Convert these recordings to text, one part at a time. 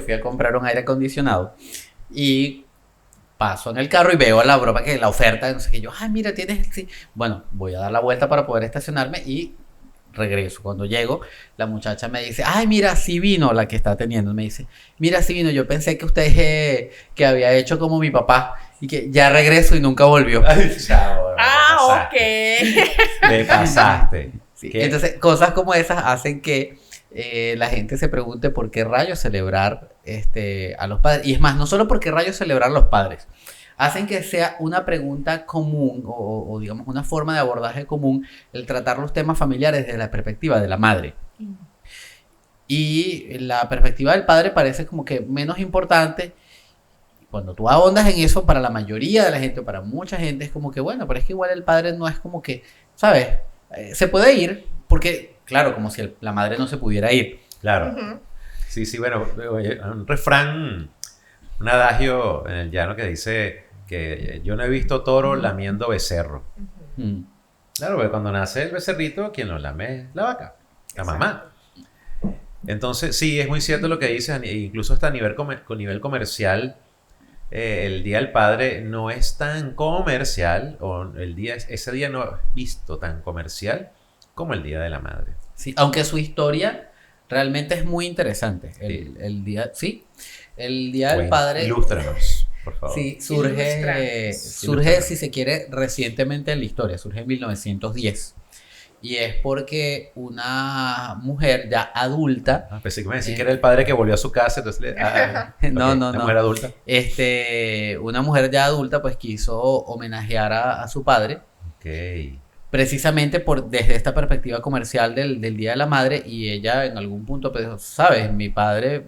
fui a comprar un aire acondicionado y paso en el carro y veo la broma, que la oferta, no sé qué, yo, ay, mira, tienes, sí. Bueno, voy a dar la vuelta para poder estacionarme y regreso. Cuando llego, la muchacha me dice, ay, mira, sí vino la que está atendiendo. Me dice, mira, sí vino, yo pensé que usted que había hecho como mi papá y que ya regreso y nunca volvió. Ay, chao, Ah, ok. te pasaste. Sí, ¿Qué? entonces, cosas como esas hacen que la gente se pregunte por qué rayos celebrar a los padres. Y es más, no solo por qué rayos celebrar a los padres, hacen que sea una pregunta común o digamos una forma de abordaje común el tratar los temas familiares desde la perspectiva de la madre. Y la perspectiva del padre parece como que menos importante. Cuando tú ahondas en eso, para la mayoría de la gente, para mucha gente, es como que, bueno, pero es que igual el padre no es como que, ¿sabes? Se puede ir, porque, claro, como si la madre no se pudiera ir. Claro. Ujú. Sí, bueno, oye, un refrán, un adagio en el llano que dice que yo no he visto toro lamiendo becerro. Mm. Claro, porque cuando nace el becerrito, quien lo lame es la vaca, la mamá. Entonces, sí, es muy cierto lo que dices, incluso hasta a nivel comercial, el Día del Padre no es tan comercial, o ese día no es visto tan comercial como el Día de la Madre. Sí, aunque su historia realmente es muy interesante. Sí. El día, sí, el Día del Bueno, Padre. ilústranos, por favor. Sí, surge, Ilústranos. si se quiere, recientemente en la historia, surge en 1910. Y es porque una mujer ya adulta, Pensé que me decía que era el padre que volvió a su casa, entonces No, ok, no, la no. mujer adulta. Una mujer ya adulta pues quiso homenajear a su padre, Ok. precisamente desde esta perspectiva comercial del Día de la Madre, y ella en algún punto pues, sabes, mi padre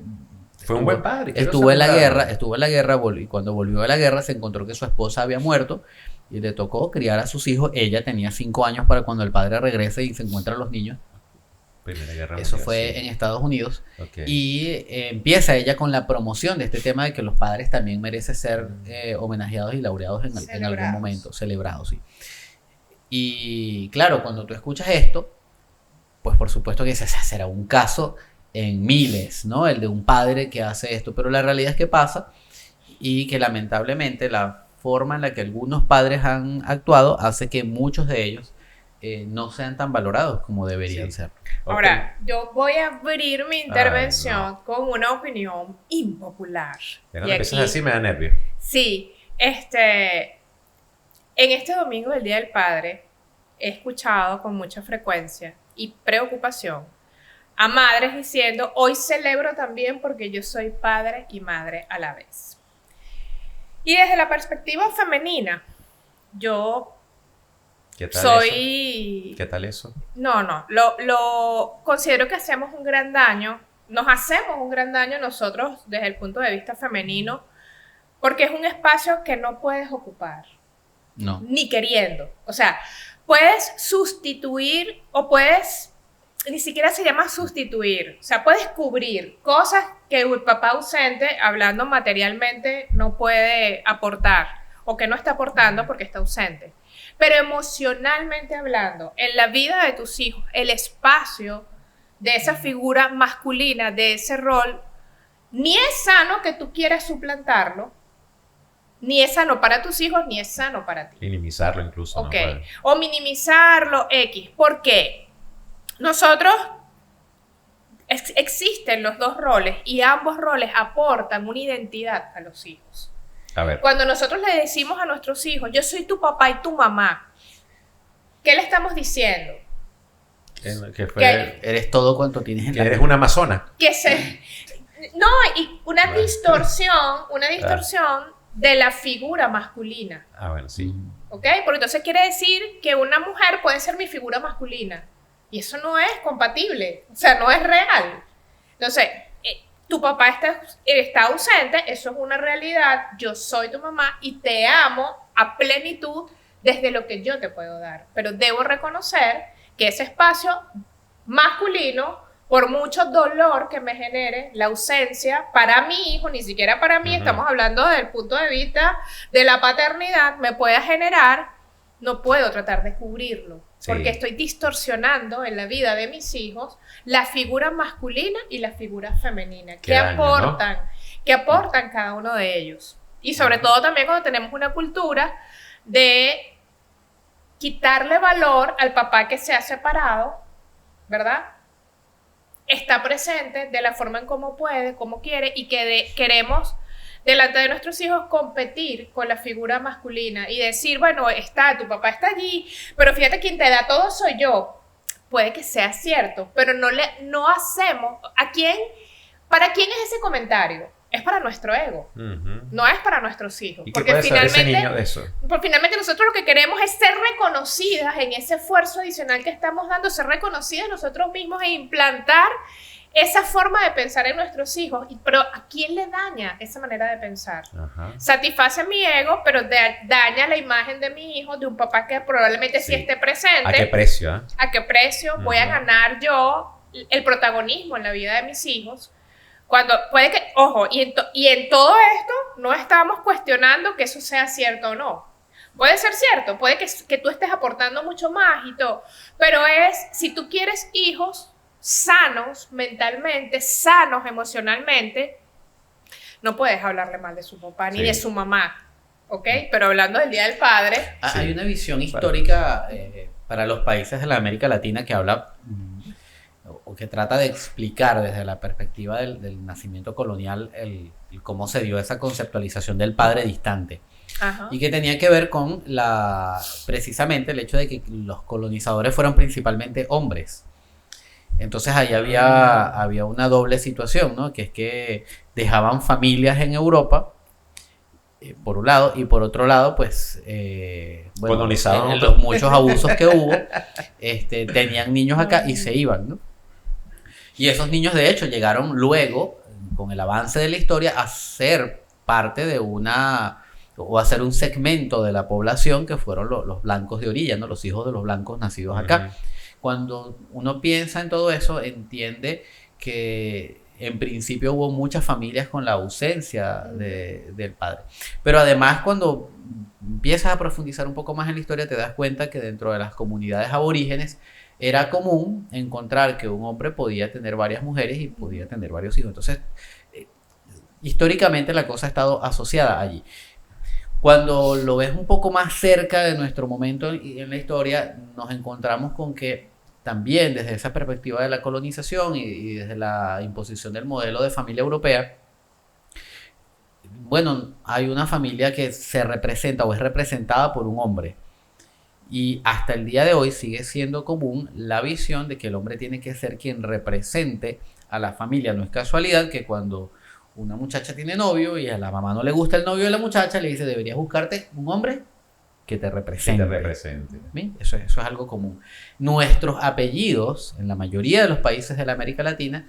Fue un buen padre. quiero estuvo en la saludarlo. guerra, y cuando volvió de la guerra se encontró que su esposa había muerto y le tocó criar a sus hijos. Ella tenía 5 años para cuando el padre regrese y se encuentran los niños. Primera Guerra Eso Mundial, fue sí. en Estados Unidos. Ok. Y empieza ella con la promoción de este tema de que los padres también merecen ser homenajeados y laureados en algún Celebrados. momento, celebrados, sí. Y claro, cuando tú escuchas esto, pues por supuesto que será un caso en miles, ¿no? El de un padre que hace esto, pero la realidad es que pasa y que lamentablemente la forma en la que algunos padres han actuado hace que muchos de ellos no sean tan valorados como deberían Sí. ser. Ok. Ahora, yo voy a abrir mi intervención no. con una opinión impopular. Ya Y cuando empiezas aquí- así me da nervio. Sí, en este domingo del Día del Padre he escuchado con mucha frecuencia y preocupación a madres diciendo, hoy celebro también porque yo soy padre y madre a la vez. Y desde la perspectiva femenina, yo ¿Qué tal soy... eso? ¿Qué tal eso? No, lo considero que hacemos un gran daño, nos hacemos un gran daño nosotros desde el punto de vista femenino, porque es un espacio que no puedes ocupar, No. ni queriendo. O sea, puedes sustituir o puedes, ni siquiera se llama sustituir, o sea, puedes cubrir cosas que el papá ausente, hablando materialmente, no puede aportar o que no está aportando porque está ausente. Pero emocionalmente hablando, en la vida de tus hijos, el espacio de esa figura masculina, de ese rol, ni es sano que tú quieras suplantarlo, ni es sano para tus hijos, ni es sano para ti. Minimizarlo incluso. Ok, ¿no? Bueno. o minimizarlo, X. ¿Por qué? Nosotros, existen los dos roles y ambos roles aportan una identidad a los hijos. A ver. Cuando nosotros le decimos a nuestros hijos, yo soy tu papá y tu mamá, ¿qué le estamos diciendo? Que fue, ¿Qué? Eres todo cuanto tienes en que la eres vida. una amazona. Que se... No, y una Vale. distorsión de la figura masculina, Ah, bueno, sí. ¿ok? Porque entonces quiere decir que una mujer puede ser mi figura masculina. Y eso no es compatible, o sea, no es real. Entonces, tu papá está ausente, eso es una realidad, yo soy tu mamá y te amo a plenitud desde lo que yo te puedo dar. Pero debo reconocer que ese espacio masculino, por mucho dolor que me genere la ausencia para mi hijo, ni siquiera para mí, estamos hablando desde el punto de vista de la paternidad, me pueda generar, no puedo tratar de cubrirlo. porque estoy distorsionando en la vida de mis hijos la figura masculina y la figura femenina. ¿Qué aportan? ¿No? ¿Qué aportan cada uno de ellos? Y sobre todo también cuando tenemos una cultura de quitarle valor al papá que se ha separado, ¿verdad? Está presente de la forma en cómo puede, cómo quiere, y que queremos delante de nuestros hijos competir con la figura masculina y decir, bueno, tu papá está allí, pero fíjate, quien te da todo soy yo. Puede que sea cierto, pero no hacemos. ¿Para quién es ese comentario? Es para nuestro ego, no es para nuestros hijos. ¿Y qué puede saber ese niño de eso? Porque finalmente nosotros lo que queremos es ser reconocidas en ese esfuerzo adicional que estamos dando, ser reconocidas nosotros mismos e implantar esa forma de pensar en nuestros hijos. Pero ¿a quién le daña esa manera de pensar? Satisface mi ego, pero daña la imagen de mi hijo, de un papá que probablemente sí esté presente. ¿A qué precio? ¿A qué precio voy a ganar yo el protagonismo en la vida de mis hijos? Cuando puede que, ojo, y en todo esto no estamos cuestionando que eso sea cierto o no. Puede ser cierto, puede que tú estés aportando mucho más y todo, pero si tú quieres hijos sanos mentalmente, sanos emocionalmente, no puedes hablarle mal de su papá ni de su mamá, ¿ok? Pero hablando del Día del Padre... Hay una visión histórica para los países de la América Latina que habla... o que trata de explicar desde la perspectiva del nacimiento colonial el cómo se dio esa conceptualización del padre distante. Y que tenía que ver con precisamente el hecho de que los colonizadores fueron principalmente hombres. Entonces ahí había una doble situación, ¿no? Que es que dejaban familias en Europa, por un lado, y por otro lado, pues, colonizaban los muchos abusos que hubo, tenían niños acá y se iban, ¿no? Y esos niños, de hecho, llegaron luego, con el avance de la historia, a ser parte de o a ser un segmento de la población que fueron los blancos de orilla, ¿no? Los hijos de los blancos nacidos acá. Cuando uno piensa en todo eso, entiende que en principio hubo muchas familias con la ausencia del padre. Pero además, cuando empiezas a profundizar un poco más en la historia, te das cuenta que dentro de las comunidades aborígenes era común encontrar que un hombre podía tener varias mujeres y podía tener varios hijos. Entonces, históricamente la cosa ha estado asociada allí. Cuando lo ves un poco más cerca de nuestro momento en la historia, nos encontramos con que también desde esa perspectiva de la colonización y desde la imposición del modelo de familia europea, bueno, hay una familia que se representa o es representada por un hombre. Y hasta el día de hoy sigue siendo común la visión de que el hombre tiene que ser quien represente a la familia. No es casualidad que cuando una muchacha tiene novio y a la mamá no le gusta el novio de la muchacha, le dice, deberías buscarte un hombre que te represente. ¿Sí? Eso es algo común. Nuestros apellidos, en la mayoría de los países de la América Latina,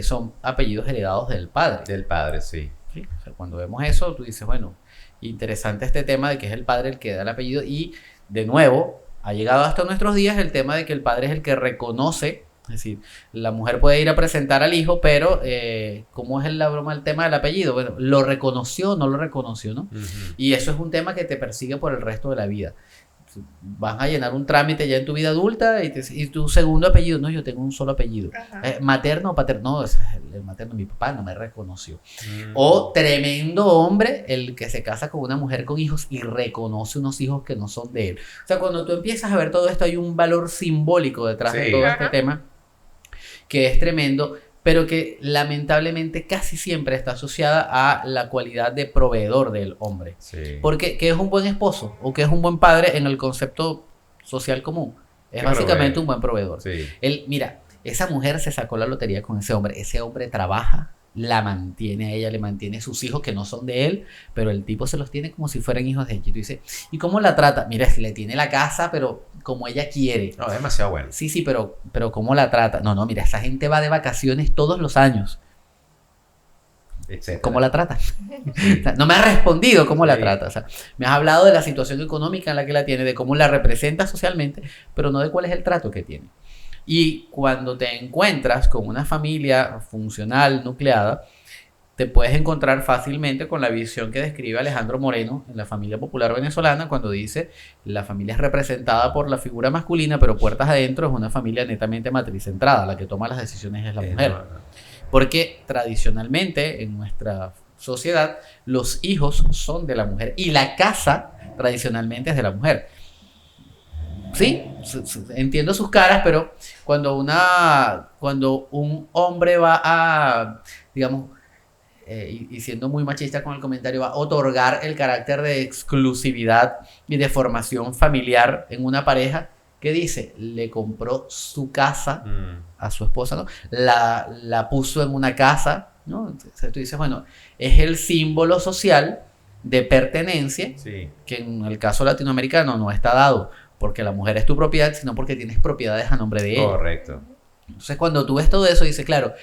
son apellidos heredados del padre. Del padre, sí. ¿Sí? O sea, cuando vemos eso, tú dices, bueno, interesante este tema de que es el padre el que da el apellido. Y, de nuevo, ha llegado hasta nuestros días el tema de que el padre es el que reconoce. Es decir, la mujer puede ir a presentar al hijo, pero ¿cómo es la broma el tema del apellido? Bueno, ¿lo reconoció o no lo reconoció, no? Y eso es un tema que te persigue por el resto de la vida. Vas a llenar un trámite ya en tu vida adulta y tu segundo apellido, no, yo tengo un solo apellido. Materno o paterno, no, el materno, mi papá no me reconoció. O tremendo hombre el que se casa con una mujer con hijos y reconoce unos hijos que no son de él. O sea, cuando tú empiezas a ver todo esto, hay un valor simbólico detrás de todo este tema que es tremendo, pero que lamentablemente casi siempre está asociada a la cualidad de proveedor del hombre. Porque ¿qué es un buen esposo? ¿O qué es un buen padre en el concepto social común? Es básicamente un buen proveedor. Mira, esa mujer se sacó la lotería con ese hombre trabaja, la mantiene a ella, le mantiene sus hijos que no son de él, pero el tipo se los tiene como si fueran hijos de ella. Y tú dices, ¿y cómo la trata? Mira, le tiene la casa, pero como ella quiere. No, es demasiado bueno. Sí, pero ¿cómo la trata? No, mira, esa gente va de vacaciones todos los años. Etcétera. ¿Cómo la trata? O sea, no me ha respondido cómo la trata. O sea, me has hablado de la situación económica en la que la tiene, de cómo la representa socialmente, pero no de cuál es el trato que tiene. Y cuando te encuentras con una familia funcional, nucleada, te puedes encontrar fácilmente con la visión que describe Alejandro Moreno en la familia popular venezolana cuando dice la familia es representada por la figura masculina, pero puertas adentro es una familia netamente matricentrada, la que toma las decisiones es la mujer. Porque tradicionalmente en nuestra sociedad los hijos son de la mujer y la casa tradicionalmente es de la mujer. Sí, entiendo sus caras, pero cuando un hombre va a, digamos, y siendo muy machista con el comentario, va a otorgar el carácter de exclusividad y de formación familiar en una pareja, ¿qué dice? Le compró su casa a su esposa, ¿no? La puso en una casa, ¿no? Entonces tú dices, bueno, es el símbolo social de pertenencia, Sí. que en el caso latinoamericano no está dado porque la mujer es tu propiedad, sino porque tienes propiedades a nombre de ella. Correcto. Entonces, cuando tú ves todo eso, dices, claro,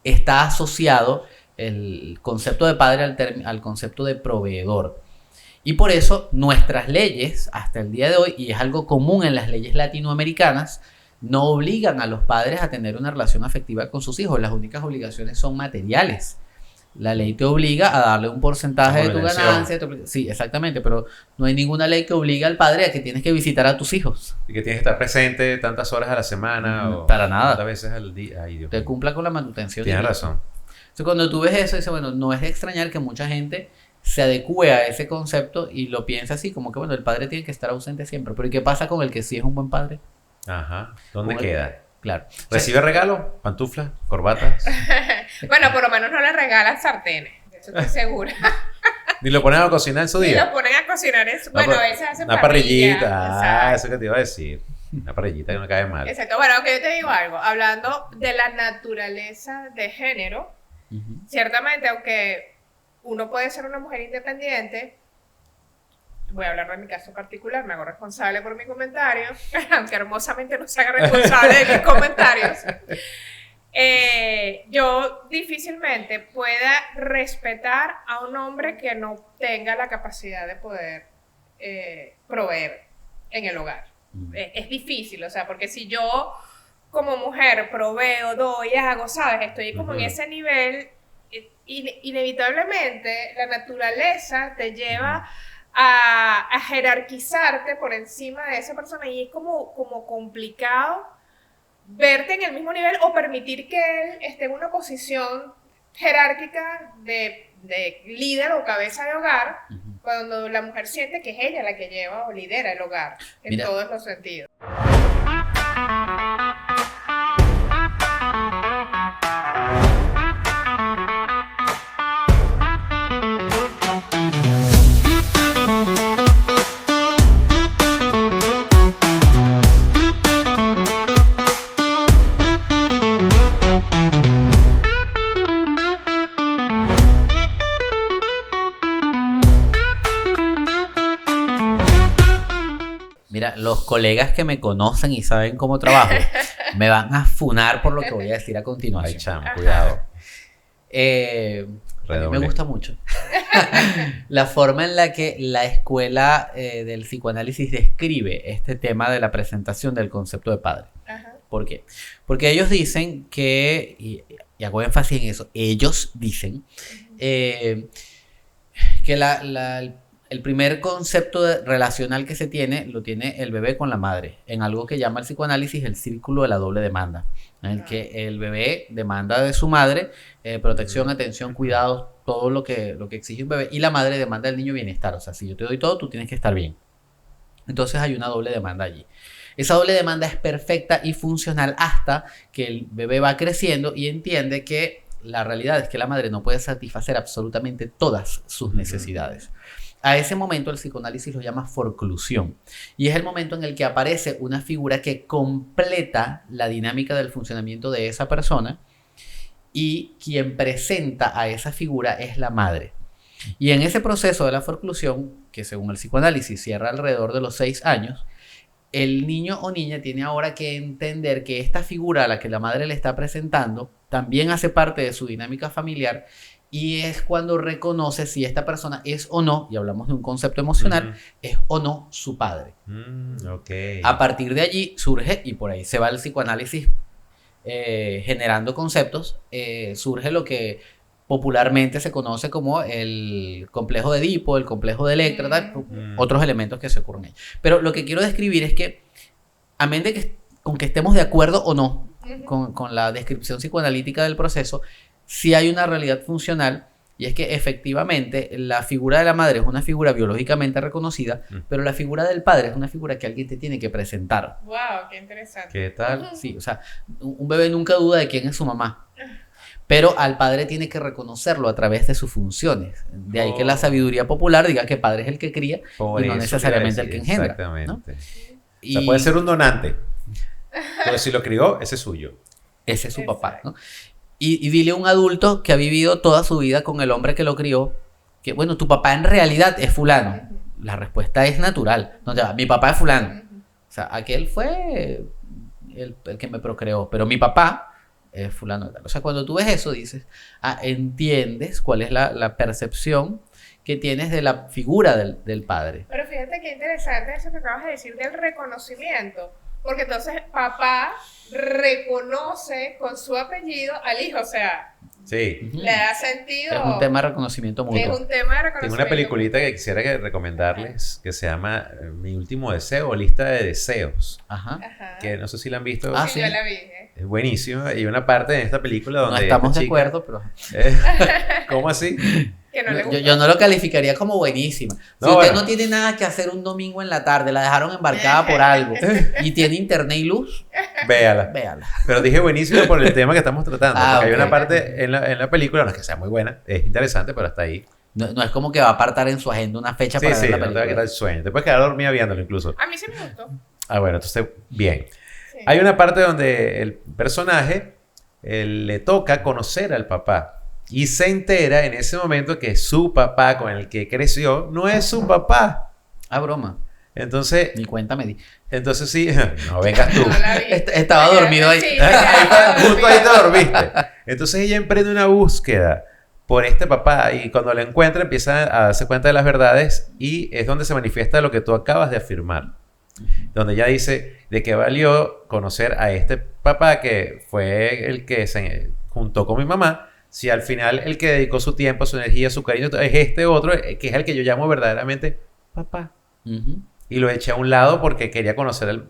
está asociado el concepto de padre al concepto de proveedor. Y por eso nuestras leyes, hasta el día de hoy, y es algo común en las leyes latinoamericanas, no obligan a los padres a tener una relación afectiva con sus hijos. Las únicas obligaciones son materiales. La ley te obliga a darle un porcentaje de tu ganancia. Sí, exactamente, pero no hay ninguna ley que obligue al padre a que tienes que visitar a tus hijos. Y que tienes que estar presente tantas horas a la semana o para nada. tantas veces al día. Ay, Dios Te mío. cumpla con la manutención. Tienes razón. Entonces, cuando tú ves eso, dices, bueno, no es de extrañar que mucha gente se adecue a ese concepto y lo piensa así, como que, bueno, el padre tiene que estar ausente siempre. Pero ¿y qué pasa con el que sí es un buen padre? Ajá. ¿Dónde Con el- queda? Claro. ¿Recibe regalos? ¿Pantuflas? ¿Corbatas? Bueno, por lo menos no le regalan sartenes, de eso estoy segura. ¿Ni lo ponen a cocinar en su Y día? lo ponen a cocinar eso. Bueno, a veces hacen Una parrillita. Exacto. Eso que te iba a decir. Una parrillita que no cae mal. Exacto. Bueno, aunque yo te digo algo, hablando de la naturaleza de género, Ujú. ciertamente, aunque uno puede ser una mujer independiente, voy a hablar de mi caso particular, me hago responsable por mi comentario, aunque hermosamente no se haga responsable de mis comentarios. Yo difícilmente pueda respetar a un hombre que no tenga la capacidad de poder proveer en el hogar. Es difícil, o sea, porque si yo como mujer proveo, doy, hago, ¿sabes? Estoy como en ese nivel, inevitablemente la naturaleza te lleva a jerarquizarte por encima de esa persona y es como complicado verte en el mismo nivel o permitir que él esté en una posición jerárquica de líder o cabeza de hogar, Ujú. cuando la mujer siente que es ella la que lleva o lidera el hogar en Mira. todos los sentidos. Mira, los colegas que me conocen y saben cómo trabajo me van a funar por lo que voy a decir a Ay, continuación. chamo, cuidado. A mí me Redoble. gusta mucho la forma en la que la escuela del psicoanálisis describe este tema de la presentación del concepto de padre. Ajá. ¿Por qué? Porque ellos dicen que, y hago énfasis en eso, ellos dicen que el primer concepto relacional que se tiene lo tiene el bebé con la madre, en algo que llama el psicoanálisis el círculo de la doble demanda, en el que el bebé demanda de su madre protección, atención, cuidados, todo lo que exige un bebé, y la madre demanda del niño bienestar. O sea, si yo te doy todo, tú tienes que estar bien. Entonces hay una doble demanda allí. Esa doble demanda es perfecta y funcional hasta que el bebé va creciendo y entiende que la realidad es que la madre no puede satisfacer absolutamente todas sus necesidades. A ese momento el psicoanálisis lo llama forclusión y es el momento en el que aparece una figura que completa la dinámica del funcionamiento de esa persona y quien presenta a esa figura es la madre. Y en ese proceso de la forclusión, que según el psicoanálisis cierra alrededor de los 6 años, el niño o niña tiene ahora que entender que esta figura a la que la madre le está presentando también hace parte de su dinámica familiar y es cuando reconoce si esta persona es o no, y hablamos de un concepto emocional, es o no su padre. Ok. A partir de allí surge, y por ahí se va el psicoanálisis generando conceptos, surge lo que popularmente se conoce como el complejo de Edipo, el complejo de Electra, tal, otros elementos que se ocurren ahí. Pero lo que quiero describir es que, a menos de que, con que estemos de acuerdo o no con la descripción psicoanalítica del proceso, sí hay una realidad funcional, y es que efectivamente la figura de la madre es una figura biológicamente reconocida, pero la figura del padre es una figura que alguien te tiene que presentar. Wow, qué interesante. ¿Qué tal? Sí, o sea, un bebé nunca duda de quién es su mamá. Pero al padre tiene que reconocerlo a través de sus funciones. De ahí que la sabiduría popular diga que padre es el que cría Por y no eso necesariamente el iba a que decir, engendra. exactamente. ¿no? O sea, puede ser un donante. Pero si lo crió, ese es suyo. Ese es su papá. ¿no? Y dile a un adulto que ha vivido toda su vida con el hombre que lo crió, que bueno, tu papá en realidad es fulano. La respuesta es natural. No, ya, mi papá es fulano. O sea, aquel fue el que me procreó, pero mi papá es fulano de tal. O sea, cuando tú ves eso, dices, entiendes cuál es la percepción que tienes de la figura del padre. Pero fíjate qué interesante eso que acabas de decir del reconocimiento. Porque entonces papá reconoce con su apellido al hijo, o sea, Sí. le da sentido. Es un tema de reconocimiento Es mutuo. un tema de reconocimiento. Tengo una peliculita que quisiera recomendarles que se llama Mi último deseo o lista de deseos. Ajá. Ajá. Que no sé si la han visto. Ah, Sí, sí. yo la vi. ¿Eh? Es buenísima. Y una parte de esta película donde No estamos esta de chica- acuerdo, pero ¿Cómo así? Que no le gusta. yo no lo calificaría como buenísima. Si No, usted bueno. no tiene nada que hacer un domingo en la tarde, la dejaron embarcada por algo y tiene internet y luz, Véala. véala. Pero dije buenísimo por el tema que estamos tratando. Ah, porque hay ok. una parte en la película, no es que sea muy buena, es interesante, pero hasta ahí. No es como que va a apartar en su agenda una fecha Sí, para sí, ver la no te va a película. quitar el sueño. Te puedes quedar dormida viéndolo incluso. A mí sí me gustó. Ah, bueno, entonces, bien. Sí. Hay una parte donde el personaje le toca conocer al papá y se entera en ese momento que su papá con el que creció no es su papá. Ah, broma. Entonces sí, no vengas tú. No la vi. Estaba dormido ahí. Sí, me quedé Justo ahí te dormida. dormiste. Entonces ella emprende una búsqueda por este papá y cuando lo encuentra empieza a darse cuenta de las verdades y es donde se manifiesta lo que tú acabas de afirmar. Donde ella dice de qué valió conocer a este papá que fue el que se juntó con mi mamá, si al final el que dedicó su tiempo, su energía, su cariño es este otro, que es el que yo llamo verdaderamente papá. Ujú. Y lo eché a un lado porque quería conocer al...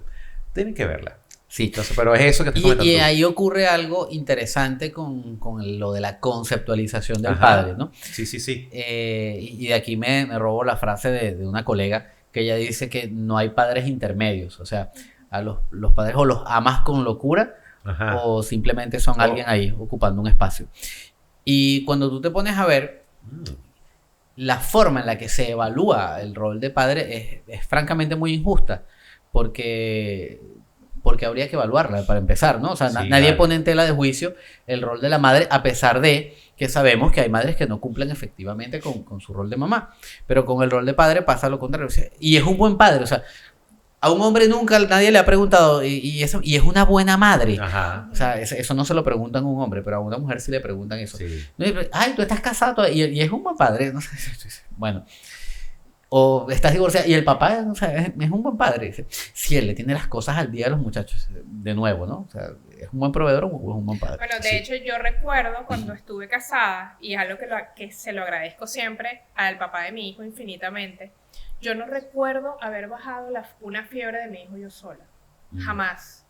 Tienen que verla. Sí. Entonces, pero es eso que estás Y comentando tú. ahí ocurre algo interesante con lo de la conceptualización del Ajá. padre, ¿no? Sí, sí, sí. Y de aquí me robo la frase de una colega que ella dice que no hay padres intermedios, o sea, a los padres o los amas con locura Ajá. o simplemente son alguien ahí ocupando un espacio. Y cuando tú te pones a ver Mm. la forma en la que se evalúa el rol de padre es francamente muy injusta, porque habría que evaluarla para empezar, ¿no? O sea, Sí, nadie claro. pone en tela de juicio el rol de la madre, a pesar de que sabemos que hay madres que no cumplen efectivamente con su rol de mamá, pero con el rol de padre pasa lo contrario. O sea, y es un buen padre, o sea, a un hombre nunca nadie le ha preguntado, y es una buena madre. Ajá. O sea, eso no se lo preguntan a un hombre, pero a una mujer sí le preguntan eso. Sí. No, ay, tú estás casado y es un buen padre. No sé, bueno. O estás divorciado y el papá, o sea, es un buen padre. Si él le tiene las cosas al día a los muchachos, de nuevo, ¿no? O sea, ¿es un buen proveedor o es un buen padre? Bueno, de Sí. hecho, yo recuerdo cuando estuve casada, y es algo que se lo agradezco siempre al papá de mi hijo infinitamente. Yo no recuerdo haber bajado una fiebre de mi hijo yo sola. Jamás.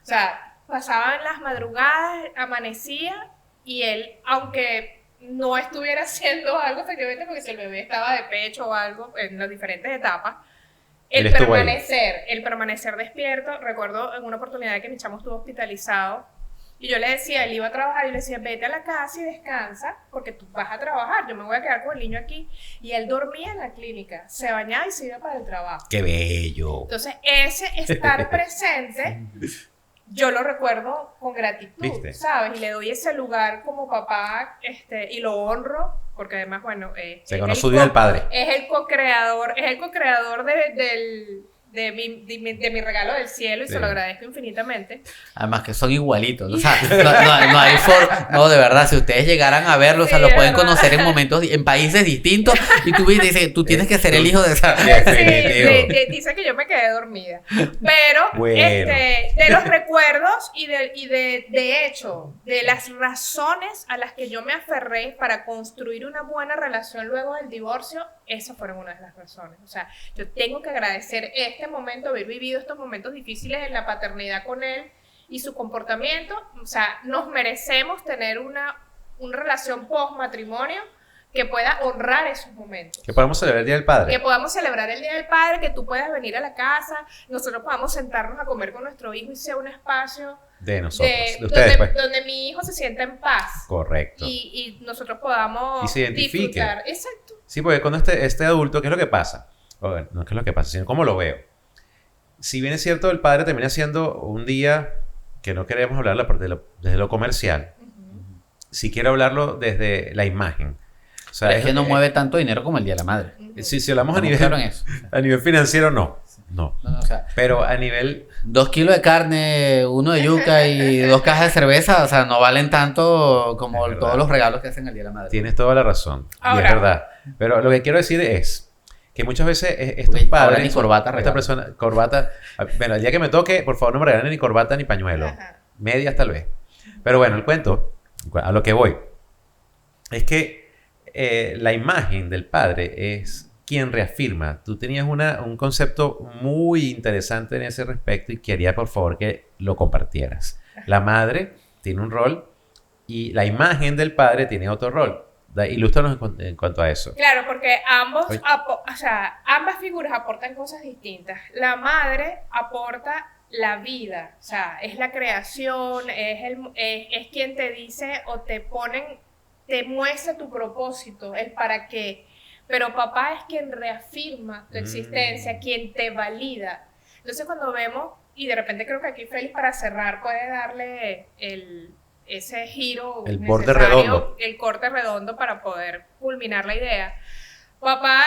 O sea, pasaban las madrugadas, amanecía, y él, aunque no estuviera haciendo algo efectivamente, porque si el bebé estaba de pecho o algo en las diferentes etapas, Él el estuvo ahí. permanecer despierto. Recuerdo en una oportunidad que mi chamo estuvo hospitalizado y yo le decía, él iba a trabajar y yo le decía, vete a la casa y descansa porque tú vas a trabajar, yo me voy a quedar con el niño aquí. Y él dormía en la clínica, se bañaba y se iba para el trabajo. ¡Qué bello! Entonces ese estar presente yo lo recuerdo con gratitud, ¿Viste? ¿sabes? Y le doy ese lugar como papá, y lo honro, porque además, bueno, Se ganó su día del padre. es el co-creador de mi regalo del cielo y Sí. se lo agradezco infinitamente. Además que son igualitos. O sea, no hay forma. No, de verdad, si ustedes llegaran a verlo, o sea, Sí, lo de pueden verdad. conocer en momentos, en países distintos. Y tú dices, tú tienes que ser el hijo de esa. Sí, Definitivo. dice que yo me quedé dormida. Pero Bueno. de los recuerdos y de hecho, de las razones a las que yo me aferré para construir una buena relación luego del divorcio, esas fueron una de las razones. O sea, yo tengo que agradecer este momento, haber vivido estos momentos difíciles en la paternidad con él y su comportamiento. O sea, nos merecemos tener una relación post-matrimonio que pueda honrar esos momentos. Que podamos celebrar el Día del Padre. Que podamos celebrar el Día del Padre, que tú puedas venir a la casa, nosotros podamos sentarnos a comer con nuestro hijo y sea un espacio De nosotros, de donde, ustedes, pues. donde mi hijo se sienta en paz Correcto. y nosotros podamos Y se identifique. disfrutar. Exacto. Sí, porque cuando este adulto, ¿qué es lo que pasa? O, no es qué es lo que pasa, sino cómo lo veo. Si bien es cierto, el padre termina siendo un día que no queremos hablarlo desde lo comercial, si quiero hablarlo desde la imagen. O sea, Es que no mueve tanto dinero como el Día de la Madre. si hablamos Estamos claros en eso. a nivel financiero, no. No. No, o sea, Pero a nivel 2 kilos de carne, 1 de yuca y 2 cajas de cerveza, o sea, no valen tanto como Es verdad. todos los regalos que hacen el Día de la Madre. tienes toda la razón. Y Ahora. es verdad. Pero lo que quiero decir es que muchas veces estos Uy, padres... ahora ni corbata esta regalan. persona, corbata... Bueno, el día que me toque, por favor, no me regalen ni corbata ni pañuelo. Ajá. Medias tal vez. Pero bueno, el cuento, a lo que voy, es que la imagen del padre es quien reafirma. Tú tenías un concepto muy interesante en ese respecto y quería por favor que lo compartieras. La madre tiene un rol y la imagen del padre tiene otro rol. Ilústranos en cuanto a eso. Claro, porque Oye. ambas figuras aportan cosas distintas. La madre aporta la vida, o sea, es la creación, es quien te dice o te muestra tu propósito, el para qué. Pero papá es quien reafirma tu existencia, quien te valida. Entonces cuando vemos, y de repente creo que aquí Félix para cerrar puede darle ese giro El borde necesario, redondo. el corte redondo para poder culminar la idea. Papá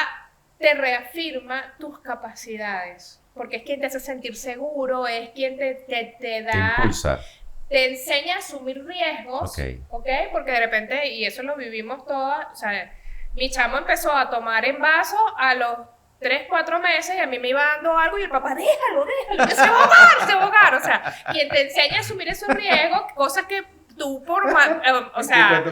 te reafirma tus capacidades, porque es quien te hace sentir seguro, es quien te Te da, impulsa. te enseña a asumir riesgos, Ok. ¿ok? Porque de repente, y eso lo vivimos todas, o sea, mi chamo empezó a tomar en vaso a los 3, 4 meses y a mí me iba dando algo y el papá, déjalo, que se va a ahogar, o sea, quien te enseña a asumir esos riesgos, cosas que tú o sea,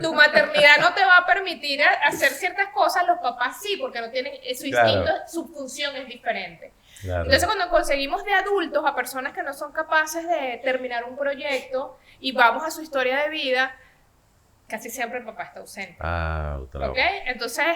tu maternidad no te va a permitir hacer ciertas cosas, los papás sí, porque no tienen, su Claro. instinto, su función es diferente. Claro. Entonces, cuando conseguimos de adultos a personas que no son capaces de terminar un proyecto y vamos a su historia de vida, casi siempre el papá está ausente. Otra ¿Ok? vez. Entonces,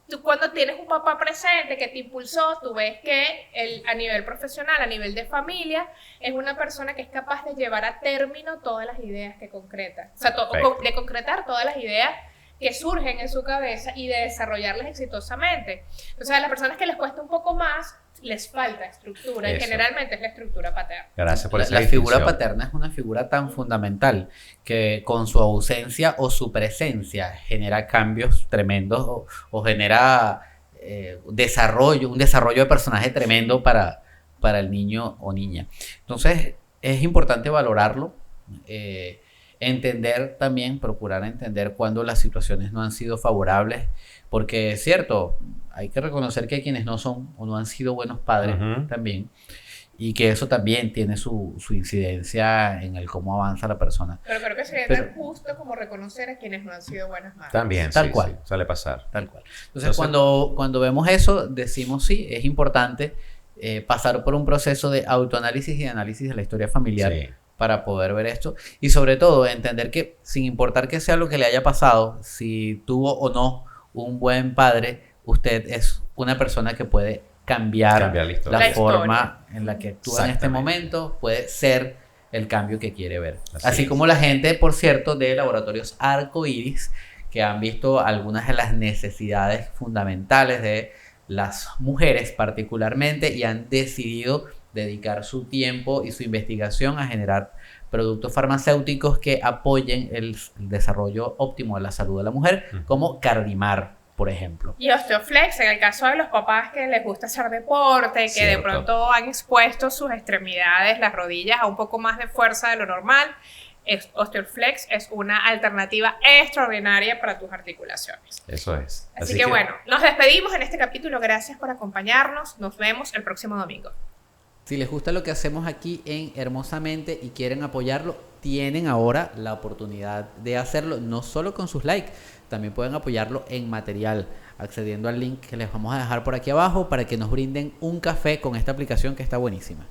tú cuando tienes un papá presente que te impulsó, tú ves que él, a nivel profesional, a nivel de familia, es una persona que es capaz de llevar a término todas las ideas que concreta. O sea, Perfecto. de concretar todas las ideas que surgen en su cabeza y de desarrollarlas exitosamente. Entonces, a las personas que les cuesta un poco más, les falta estructura y Eso. generalmente es la estructura paterna. Gracias por La, esa la figura distinción. paterna es una figura tan fundamental que con su ausencia o su presencia genera cambios tremendos o genera un desarrollo de personaje tremendo para el niño o niña. Entonces es importante valorarlo, entender también, procurar entender cuando las situaciones no han sido favorables, porque es cierto, hay que reconocer que hay quienes no son o no han sido buenos padres Ujú. también, y que eso también tiene su incidencia en el cómo avanza la persona. Pero creo que sería Pero- tan justo como reconocer a quienes no han sido buenas madres. También, Tal sí, cual. sí, suele pasar. Tal cual. Entonces, Entonces- cuando vemos eso, decimos sí, es importante pasar por un proceso de autoanálisis y análisis de la historia familiar Sí. para poder ver esto. Y sobre todo, entender que sin importar que sea lo que le haya pasado, si tuvo o no un buen padre, usted es una persona que puede cambiar Cambiar la historia. la La historia. forma en la que actúa en este Exactamente. momento, puede ser el cambio que quiere ver. Así Así es. como la gente, por cierto, de Laboratorios Arco Iris, que han visto algunas de las necesidades fundamentales de las mujeres particularmente y han decidido dedicar su tiempo y su investigación a generar productos farmacéuticos que apoyen el desarrollo óptimo de la salud de la mujer, Ujú. como Cardimar, por ejemplo. Y Osteoflex, en el caso de los papás que les gusta hacer deporte, que de Cierto. pronto han expuesto sus extremidades, las rodillas, a un poco más de fuerza de lo normal, Osteoflex es una alternativa extraordinaria para tus articulaciones. Eso es. Así que bueno, nos despedimos en este capítulo. Gracias por acompañarnos. Nos vemos el próximo domingo. Si les gusta lo que hacemos aquí en Hermosamente y quieren apoyarlo, tienen ahora la oportunidad de hacerlo, no solo con sus likes, también pueden apoyarlo en material, accediendo al link que les vamos a dejar por aquí abajo para que nos brinden un café con esta aplicación que está buenísima.